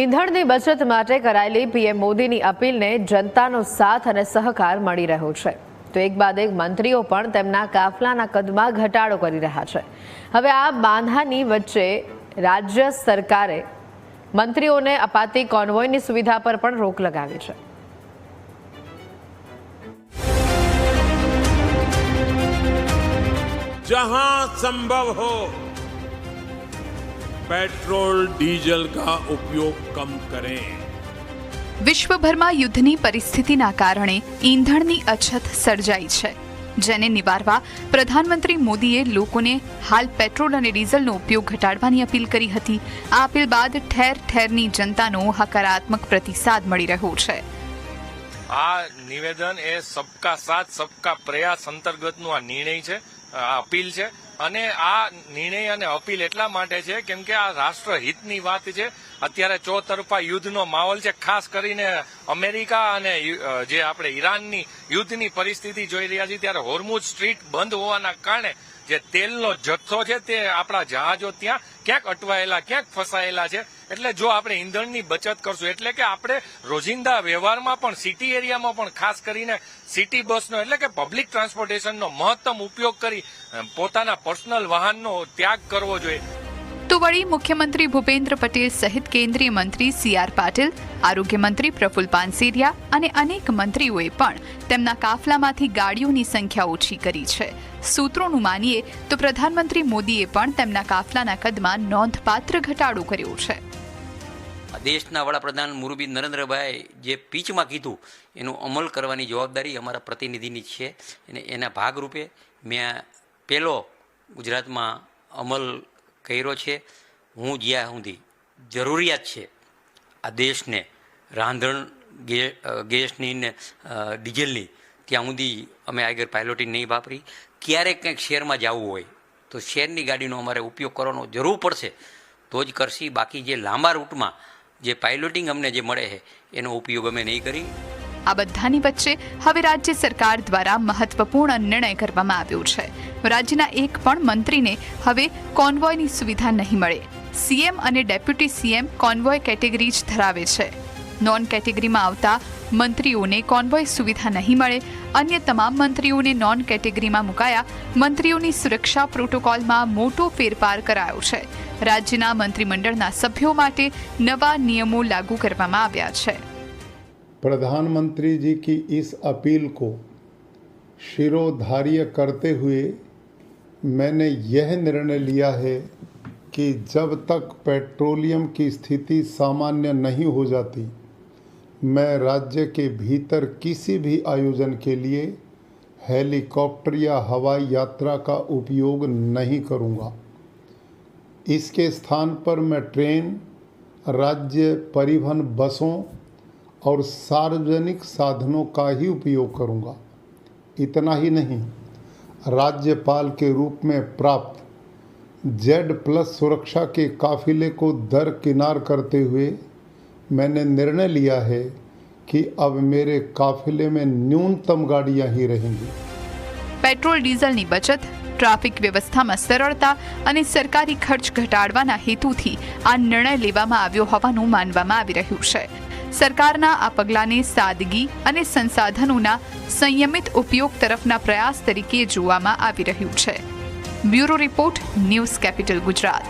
ઈંધણની બચત માટે કરાયેલી પીએમ મોદીની અપીલને જનતાનો સાથ અને સહકાર મળી રહ્યો છે, તો એક બાદ એક મંત્રીઓ પણ તેમના કાફલાના કદમાં ઘટાડો કરી રહ્યા છે। હવે આ બાંધાની વચ્ચે રાજ્ય સરકારે મંત્રીઓને અપાતી કોન્વોયની સુવિધા પર પણ રોક લગાવી છે। जहां संभव हो पेट्रोल डीजल का उपयोग कम करें। विश्वभરમાં યુદ્ધની પરિસ્થિતિના કારણે ઈંધણની અછત સર્જાઈ છે, જેને નિવારવા પ્રધાનમંત્રી મોદીએ લોકોને હાલ પેટ્રોલ અને ડીઝલનો ઉપયોગ ઘટાડવાની અપીલ કરી હતી। આ અપીલ બાદ ઠેર ઠેરની જનતાનો હકારાત્મક પ્રતિસાદ મળી રહ્યો છે। આ નિવેદન એ સબકા સાથ સબકા પ્રયાસ અંતર્ગતનું આ નિર્ણય છે, આ અપીલ છે અને આ નિર્ણય અને અપીલ એટલા માટે છે કેમ કે આ રાષ્ટ્રહિતની વાત છે। અત્યારે ચોતરફા યુદ્ધનો માહોલ છે, ખાસ કરીને અમેરિકા અને જે આપણે ઈરાનની યુદ્ધની પરિસ્થિતિ જોઈ રહ્યા છીએ, ત્યારે હોર્મુઝ સ્ટ્રીટ બંધ હોવાના કારણે જે તેલનો જથ્થો છે તે આપણા જહાજો ત્યાં ક્યાંક અટવાયેલા ક્યાંક ફસાયેલા છે। એટલે જો આપણે ઈંધણની બચત કરશું એટલે કે આપણે રોજિંદા વ્યવહારમાં પણ સિટી એરિયામાં પણ ખાસ કરીને સિટી બસનો એટલે કે પબ્લિક ટ્રાન્સપોર્ટેશનનો મહત્તમ ઉપયોગ કરી પોતાના પર્સનલ વાહનનો ત્યાગ કરવો જોઈએ। તો વળી મુખ્યમંત્રી ભૂપેન્દ્ર પટેલ સહિત કેન્દ્રીય મંત્રી CR પાટીલ, આરોગ્ય મંત્રી પ્રફુલ્લ પાનસેરિયા અને અનેક મંત્રીઓએ પણ તેમના કાફલામાંથી ગાડીઓની સંખ્યા ઓછી કરી છે। સૂત્રોનું માનીએ તો પ્રધાનમંત્રી મોદીએ પણ તેમના કાફલાના કદમાં નોંધપાત્ર ઘટાડો કર્યો છે। દેશના વડાપ્રધાન મુરબી નરેન્દ્રભાઈ જે પીચમાં કીધું એનો અમલ કરવાની જવાબદારી અમારા પ્રતિનિધિની છે અને એના ભાગરૂપે મેં પહેલો ગુજરાતમાં અમલ કર્યો છે। હું જ્યાં સુધી જરૂરિયાત છે આ દેશને રાંધણ ગેસની ને ડીઝલની ત્યાં સુધી અમે આગળ પાયલોટિંગ નહીં વાપરી। ક્યારેક કંઈક શહેરમાં જવું હોય તો શહેરની ગાડીનો અમારે ઉપયોગ કરવાનો જરૂર પડશે તો જ કરશી, બાકી જે લાંબા રૂટમાં જે પાયલોટિંગ અમને જે મળે છે એનો ઉપયોગ અમે નહીં કરી। આ બધાની વચ્ચે હવે રાજ્ય સરકાર દ્વારા મહત્વપૂર્ણ નિર્ણય કરવામાં આવ્યો છે। રાજ્યના એક પણ મંત્રીને હવે કોન્વોયની સુવિધા નહીં મળે। સીએમ અને ડેપ્યુટી સીએમ કોન્વોય કેટેગરી જ ધરાવે છે। નોન કેટેગરીમાં આવતા મંત્રીઓને કોન્વોય સુવિધા નહીં મળે। અન્ય તમામ મંત્રીઓને નોન કેટેગરીમાં મુકાયા। મંત્રીઓની સુરક્ષા પ્રોટોકોલમાં મોટો ફેરફાર કરાયો છે। રાજ્યના મંત્રીમંડળના સભ્યો માટે નવા નિયમો લાગુ કરવામાં આવ્યા છે। प्रधानमंत्री जी की इस अपील को शिरोधार्य करते हुए मैंने यह निर्णय लिया है कि जब तक पेट्रोलियम की स्थिति सामान्य नहीं हो जाती मैं राज्य के भीतर किसी भी आयोजन के लिए हेलीकॉप्टर या हवाई यात्रा का उपयोग नहीं करूँगा। इसके स्थान पर मैं ट्रेन, राज्य परिवहन बसों और सार्वजनिक साधनों का ही उपयोग करूँगा। इतना ही नहीं, राज्यपाल के रूप में प्राप्त Z+ सुरक्षा के काफिले को दरकिनार करते हुए मैंने निर्णय लिया है कि अब मेरे काफिले में न्यूनतम गाड़ियाँ ही रहेंगी। પેટ્રોલ ડીઝલની બચત, ટ્રાફિક વ્યવસ્થામાં સરળતા અને સરકારી ખર્ચ ઘટાડવાના હેતુથી આ નિર્ણય લેવામાં આવ્યો હોવાનું માનવામાં આવી રહ્યું છે। સરકારના આ પગલાંને સાદગી અને સંસાધનોના સંયમિત ઉપયોગ તરફના પ્રયાસ તરીકે જોવામાં આવી રહ્યું છે। Bureau report, news capital Gujarat.